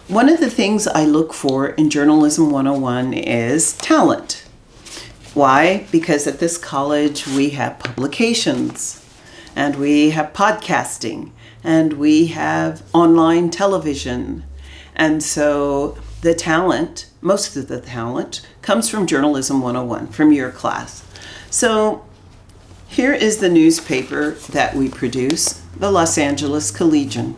One of the things I look for in Journalism 101 is talent. Why? Because at this college we have publications, and we have podcasting, and we have online television. And so the talent, most of the talent, comes from Journalism 101, from your class. So here is the newspaper that we produce, the Los Angeles Collegian.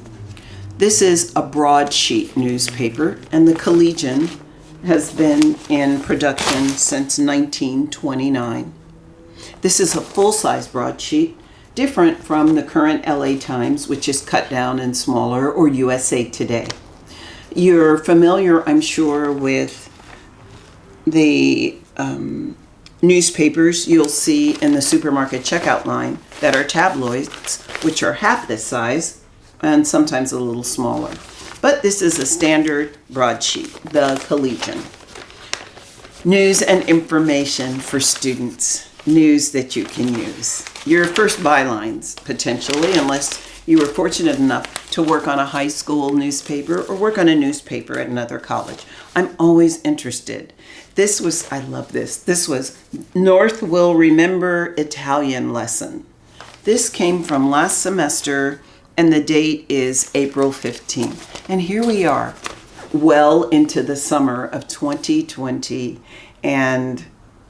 This is a broadsheet newspaper, and the Collegian has been in production since 1929. This is a full-size broadsheet, different from the current LA Times, which is cut down and smaller, or USA Today. You're familiar, I'm sure, with the newspapers you'll see in the supermarket checkout line that are tabloids, which are half this size and sometimes a little smaller. But this is a standard broadsheet, the Collegian. News and information for students. News that you can use. Your first bylines, potentially, unless you were fortunate enough to work on a high school newspaper or work on a newspaper at another college. I'm always interested. I love this. This was North Will Remember Italian lesson. This came from last semester, and the date is April 15th. And here we are, well into the summer of 2020, and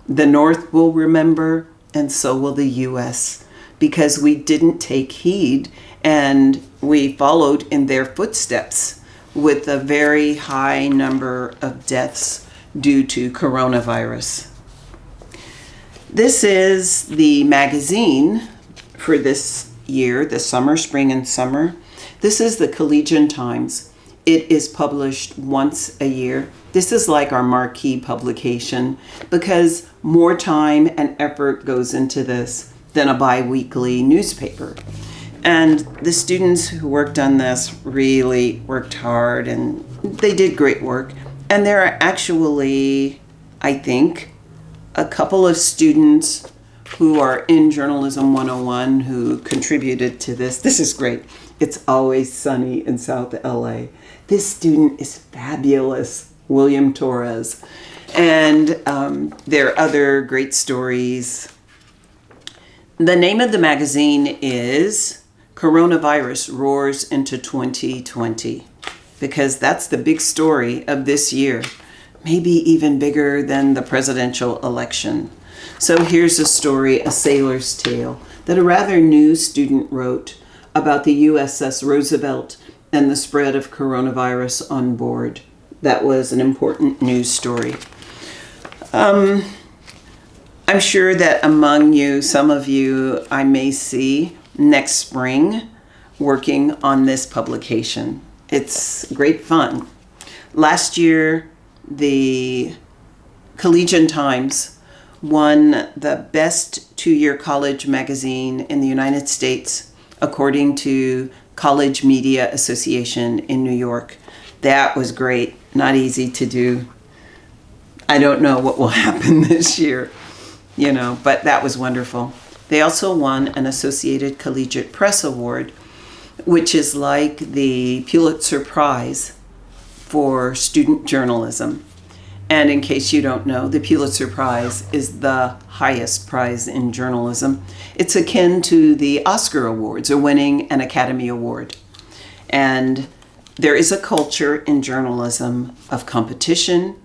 the North will remember, and so will the U.S., because we didn't take heed, and we followed in their footsteps with a very high number of deaths due to coronavirus. This is the magazine for this year, the summer, spring and summer. This is the Collegian Times. It is published once a year. This is like our marquee publication because more time and effort goes into this than a bi-weekly newspaper. And the students who worked on this really worked hard, and they did great work. And there are actually, I think, a couple of students who are in Journalism 101 who contributed to this. This is great. It's always sunny in South LA. This student is fabulous, William Torres. And there are other great stories. The name of the magazine is Coronavirus Roars into 2020, because that's the big story of this year, maybe even bigger than the presidential election. So here's a story, A Sailor's Tale, that a rather new student wrote about the USS Roosevelt and the spread of coronavirus on board. That was an important news story. I'm sure that among you, some of you, I may see next spring working on this publication. It's great fun. Last year, the Collegian Times won the best two-year college magazine in the United States, according to College Media Association in New York. That was great. Not easy to do. I don't know what will happen this year, but that was wonderful. They also won an Associated Collegiate Press Award, which is like the Pulitzer Prize for student journalism. And in case you don't know, the Pulitzer Prize is the highest prize in journalism. It's akin to the Oscar Awards, or winning an Academy Award. And there is a culture in journalism of competition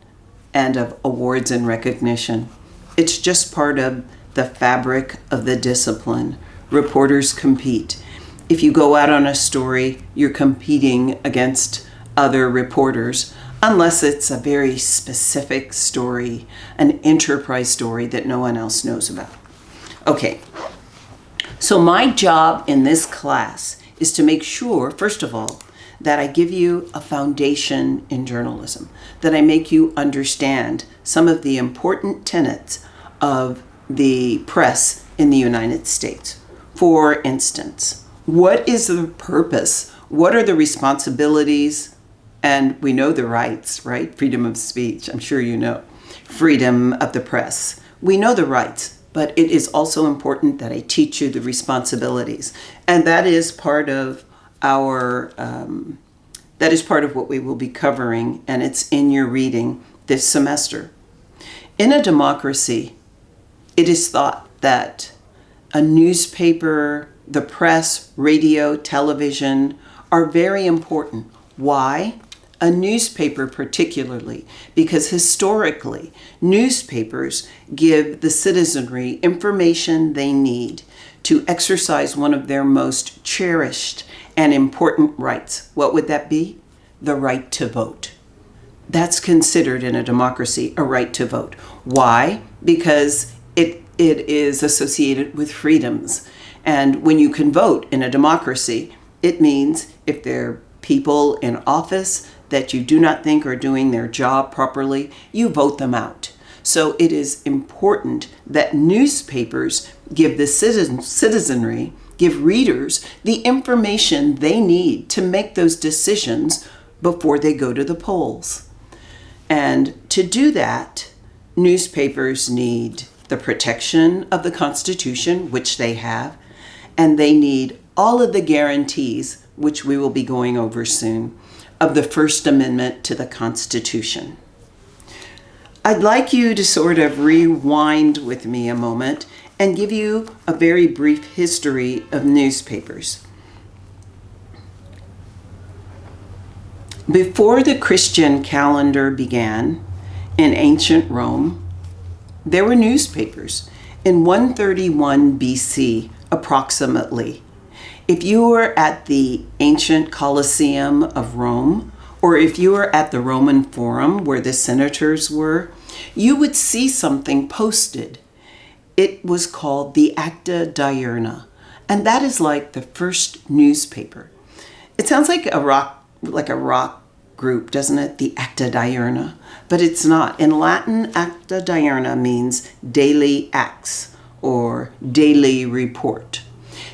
and of awards and recognition. It's just part of the fabric of the discipline. Reporters compete. If you go out on a story, you're competing against other reporters, unless it's a very specific story, an enterprise story that no one else knows about. Okay, so my job in this class is to make sure, first of all, that I give you a foundation in journalism, that I make you understand some of the important tenets of the press in the United States. For instance, what is the purpose? What are the responsibilities? And we know the rights, right? Freedom of speech, I'm sure you know. Freedom of the press. We know the rights, but it is also important that I teach you the responsibilities. And that is part of our That is part of what we will be covering, and it's in your reading this semester. In a democracy, it is thought that a newspaper, the press, radio, television are very important. Why? A newspaper particularly, because historically, newspapers give the citizenry information they need to exercise one of their most cherished and important rights. What would that be? The right to vote. That's considered in a democracy a right to vote. Why? Because it is associated with freedoms. And when you can vote in a democracy, it means if there are people in office that you do not think are doing their job properly, you vote them out. So it is important that newspapers give the citizenry, give readers the information they need to make those decisions before they go to the polls. And to do that, newspapers need the protection of the Constitution, which they have, and they need all of the guarantees, which we will be going over soon, of the First Amendment to the Constitution. I'd like you to sort of rewind with me a moment and give you a very brief history of newspapers. Before the Christian calendar began in ancient Rome, there were newspapers in 131 BC, approximately. If you were at the ancient Colosseum of Rome, or if you were at the Roman Forum where the senators were, you would see something posted. It was called the Acta Diurna, and that is like the first newspaper. It sounds like a rock group, doesn't it? The Acta Diurna, but it's not. In Latin, Acta Diurna means daily acts or daily report.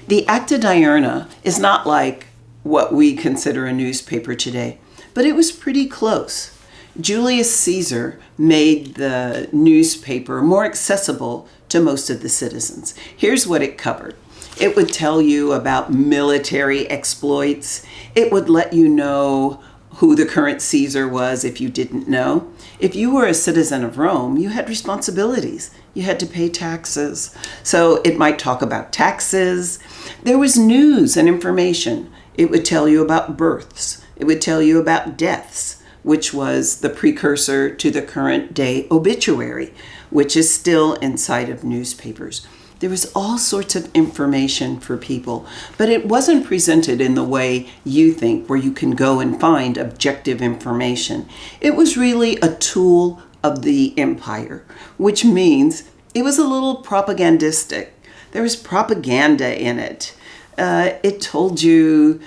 The Acta Diurna is not like what we consider a newspaper today, but it was pretty close. Julius Caesar made the newspaper more accessible to most of the citizens. Here's what it covered. It would tell you about military exploits. It would let you know who the current Caesar was if you didn't know. If you were a citizen of Rome, you had responsibilities. You had to pay taxes. So it might talk about taxes. There was news and information. It would tell you about births. It would tell you about deaths, which was the precursor to the current day obituary, which is still inside of newspapers. There was all sorts of information for people, but it wasn't presented in the way you think, where you can go and find objective information. It was really a tool of the empire, which means it was a little propagandistic. There was propaganda in it. It told you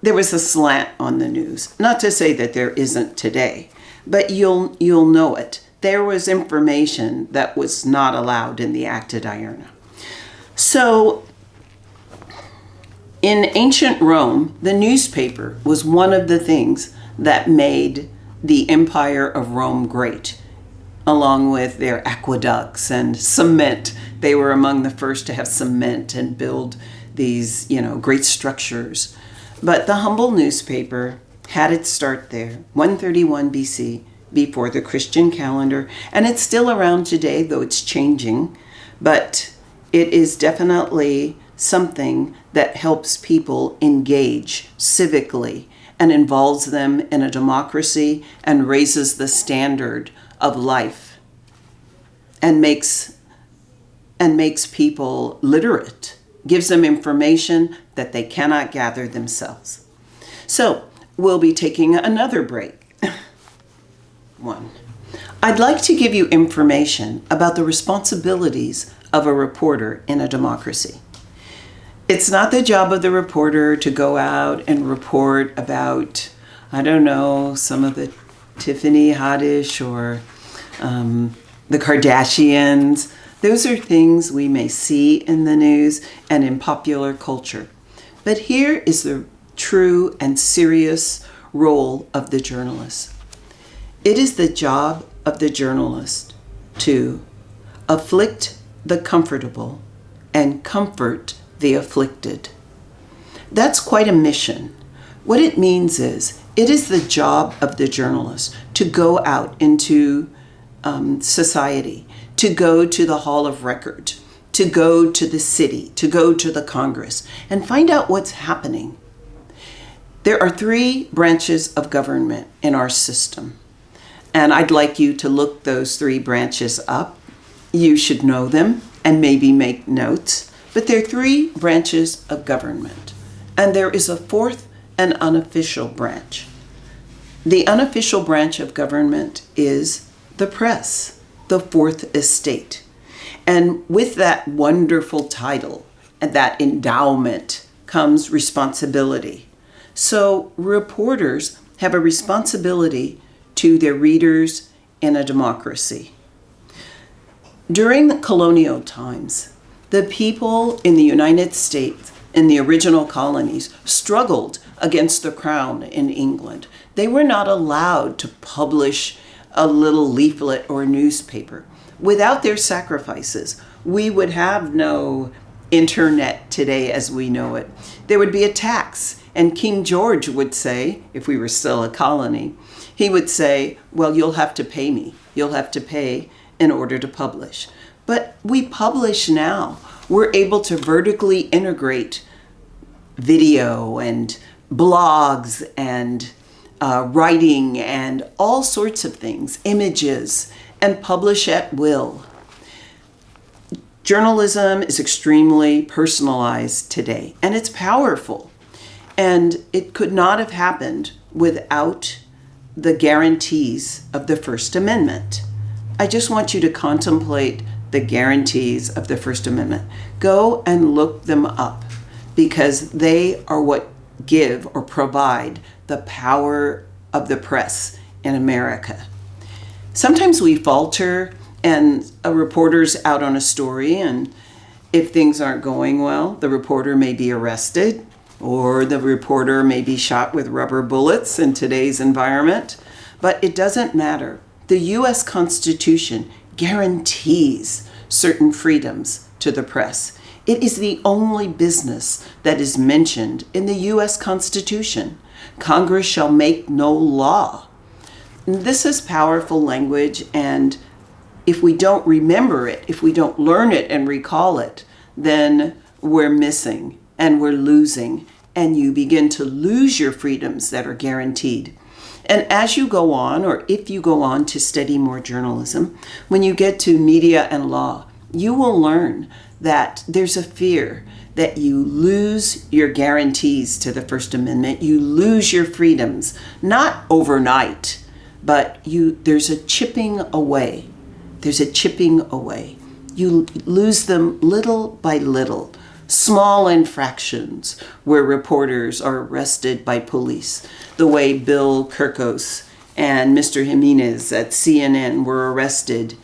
there was a slant on the news. Not to say that there isn't today, but you'll know it. There was information that was not allowed in the Acta Diurna. So in ancient Rome, the newspaper was one of the things that made the Empire of Rome great, along with their aqueducts and cement. They were among the first to have cement and build these, great structures. But the humble newspaper had its start there, 131 BC, before the Christian calendar, and it's still around today, though it's changing, but it is definitely something that helps people engage civically and involves them in a democracy and raises the standard of life and makes people literate, gives them information that they cannot gather themselves. So we'll be taking another break. I'd like to give you information about the responsibilities of a reporter in a democracy. It's not the job of the reporter to go out and report about, some of the Tiffany Haddish or the Kardashians. Those are things we may see in the news and in popular culture. But here is the true and serious role of the journalist. It is the job of the journalist to afflict the comfortable and comfort the afflicted. That's quite a mission, What it means is, it is the job of the journalist to go out into society, to go to the Hall of Records, to go to the city, to go to the Congress, and find out what's happening. There are 3 branches of government in our system, and I'd like you to look those 3 branches up. You should know them and maybe make notes, but there are 3 branches of government, and there is a 4th and unofficial branch. The unofficial branch of government is the press, the 4th estate. And with that wonderful title and that endowment comes responsibility. So reporters have a responsibility to their readers in a democracy. During the colonial times, the people in the United States, in the original colonies, struggled against the crown in England. They were not allowed to publish a little leaflet or newspaper. Without their sacrifices, we would have no internet today as we know it. There would be a tax, and King George would say, if we were still a colony, he would say, well, you'll have to pay me. You'll have to pay in order to publish. But we publish now. We're able to vertically integrate video and blogs and writing and all sorts of things, images, and publish at will. Journalism is extremely personalized today, and it's powerful. And it could not have happened without the guarantees of the First Amendment. I just want you to contemplate the guarantees of the First Amendment. Go and look them up, because they are what give or provide the power of the press in America. Sometimes we falter, and a reporter's out on a story, and if things aren't going well, the reporter may be arrested, or the reporter may be shot with rubber bullets in today's environment. But it doesn't matter. The U.S. Constitution guarantees certain freedoms to the press. It is the only business that is mentioned in the U.S. Constitution. Congress shall make no law. This is powerful language, and if we don't remember it, if we don't learn it and recall it, then we're missing and we're losing, and you begin to lose your freedoms that are guaranteed. And as you go on, or if you go on to study more journalism, when you get to media and law, you will learn that there's a fear that you lose your guarantees to the First Amendment, you lose your freedoms, not overnight, but there's a chipping away. There's a chipping away. You lose them little by little. Small infractions where reporters are arrested by police, the way Bill Kirkos and Mr. Jimenez at CNN were arrested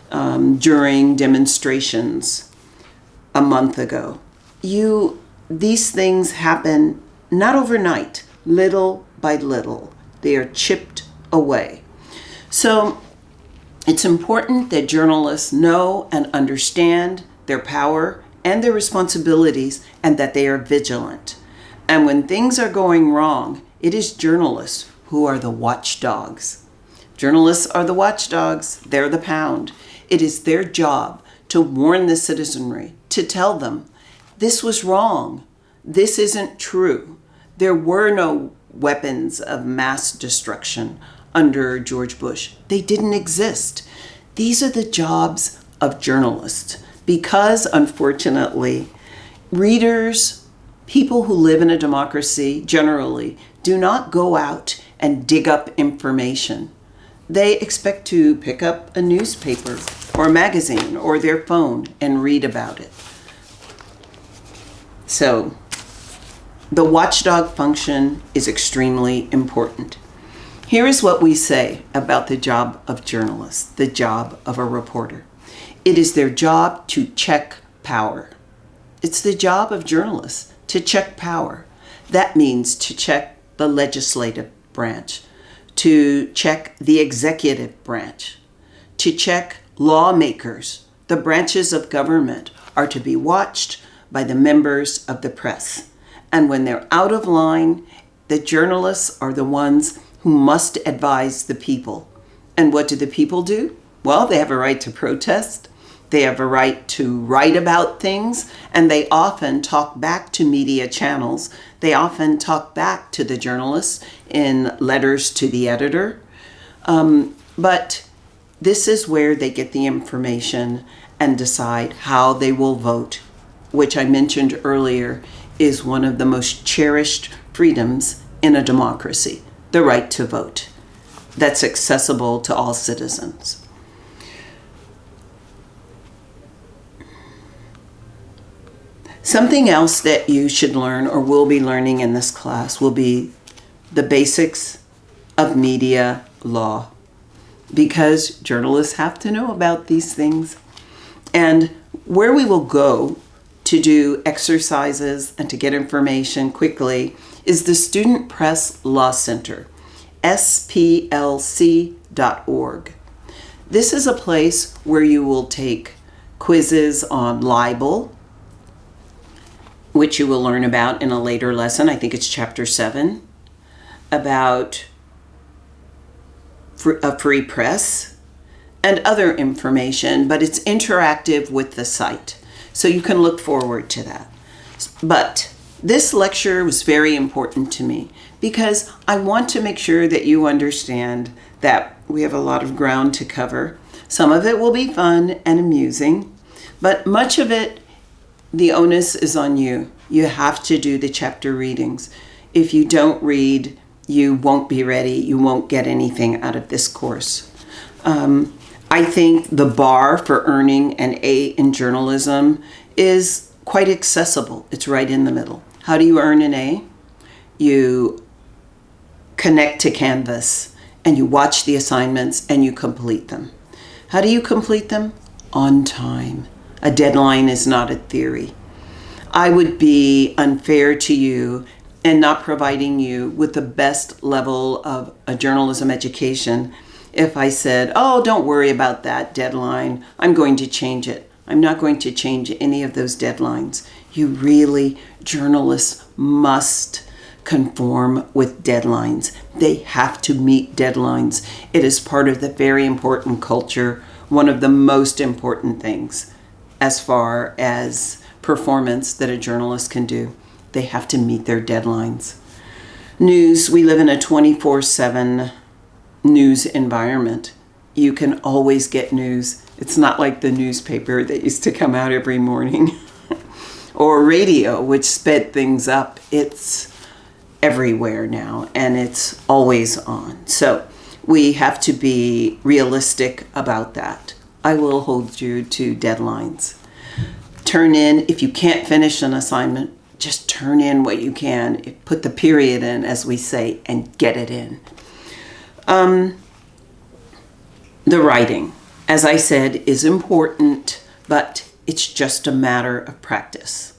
during demonstrations a month ago. These things happen not overnight, little by little. They are chipped away. So it's important that journalists know and understand their power and their responsibilities, and that they are vigilant. And when things are going wrong, it is journalists who are the watchdogs. Journalists are the watchdogs. They're the pound. It is their job to warn the citizenry, to tell them, this was wrong. This isn't true. There were no weapons of mass destruction under George Bush. They didn't exist. These are the jobs of journalists. Because, unfortunately, readers, people who live in a democracy generally, do not go out and dig up information. They expect to pick up a newspaper or a magazine or their phone and read about it. So, the watchdog function is extremely important. Here is what we say about the job of journalists, the job of a reporter. It is their job to check power. It's the job of journalists to check power. That means to check the legislative branch, to check the executive branch, to check lawmakers. The branches of government are to be watched by the members of the press. And when they're out of line that journalists are the ones who must advise the people. And what do the people do? Well, they have a right to protest. They have a right to write about things, and they often talk back to media channels. They often talk back to the journalists in letters to the editor. But this is where they get the information and decide how they will vote, which I mentioned earlier is one of the most cherished freedoms in a democracy, the right to vote. That's accessible to all citizens. Something else that you should learn or will be learning in this class will be the basics of media law, because journalists have to know about these things. And where we will go to do exercises and to get information quickly is the Student Press Law Center, splc.org. This is a place where you will take quizzes on libel, which you will learn about in a later lesson. I think it's chapter 7, about a free press and other information, but it's interactive with the site. So you can look forward to that. But this lecture was very important to me because I want to make sure that you understand that we have a lot of ground to cover. Some of it will be fun and amusing, but much of it, the onus is on you. You have to do the chapter readings. If you don't read, you won't be ready. You won't get anything out of this course. I think the bar for earning an A in journalism is quite accessible. It's right in the middle. How do you earn an A? You connect to Canvas and you watch the assignments and you complete them. How do you complete them? On time. A deadline is not a theory. I would be unfair to you in not providing you with the best level of a journalism education if I said, oh, don't worry about that deadline. I'm going to change it. I'm not going to change any of those deadlines. Journalists must conform with deadlines. They have to meet deadlines. It is part of the very important culture, one of the most important things as far as performance that a journalist can do. They have to meet their deadlines. News, we live in a 24/7 news environment. You can always get news. It's not like the newspaper that used to come out every morning or radio, which sped things up. It's everywhere now and it's always on. So we have to be realistic about that. I will hold you to deadlines. Turn in, if you can't finish an assignment, just turn in what you can. Put the period in, as we say, and get it in. The writing, as I said, is important, but it's just a matter of practice.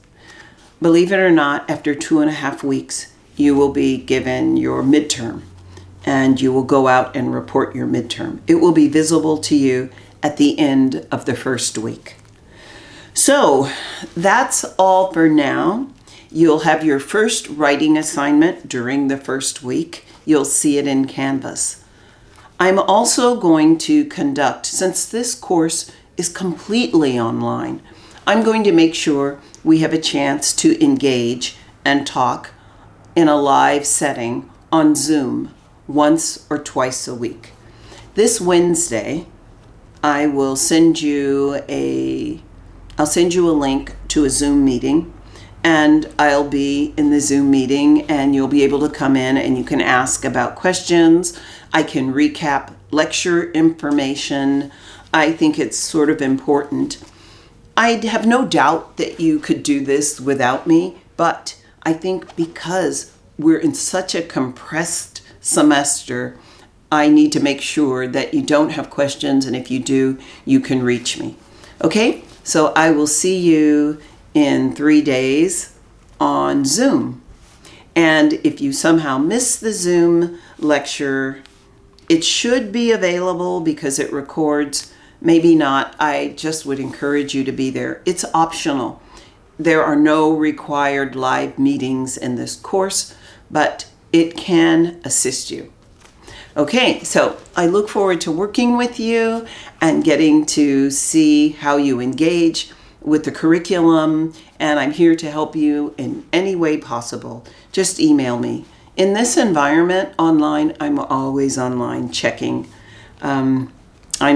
Believe it or not, after 2.5 weeks, you will be given your midterm, and you will go out and report your midterm. It will be visible to you at the end of the first week. So that's all for now. You'll have your first writing assignment during the first week. You'll see it in Canvas. I'm also going to conduct, since this course is completely online, I'm going to make sure we have a chance to engage and talk in a live setting on Zoom once or twice a week. This Wednesday, I will send you a link to a Zoom meeting, and I'll be in the Zoom meeting and you'll be able to come in and you can ask about questions. I can recap lecture information. I think it's sort of important. I have no doubt that you could do this without me, but I think because we're in such a compressed semester, I need to make sure that you don't have questions, and if you do, you can reach me. Okay? So I will see you in 3 days on Zoom. And if you somehow miss the Zoom lecture, it should be available because it records. Maybe not. I just would encourage you to be there. It's optional. There are no required live meetings in this course, but it can assist you. Okay, so I look forward to working with you and getting to see how you engage with the curriculum, and I'm here to help you in any way possible. Just email me. In this environment online, I'm always online checking. I'm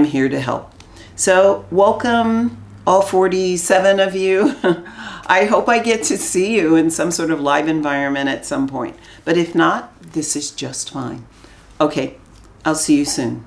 here to help. So welcome, all 47 of you. I hope I get to see you in some sort of live environment at some point. But if not, this is just fine. Okay, I'll see you soon.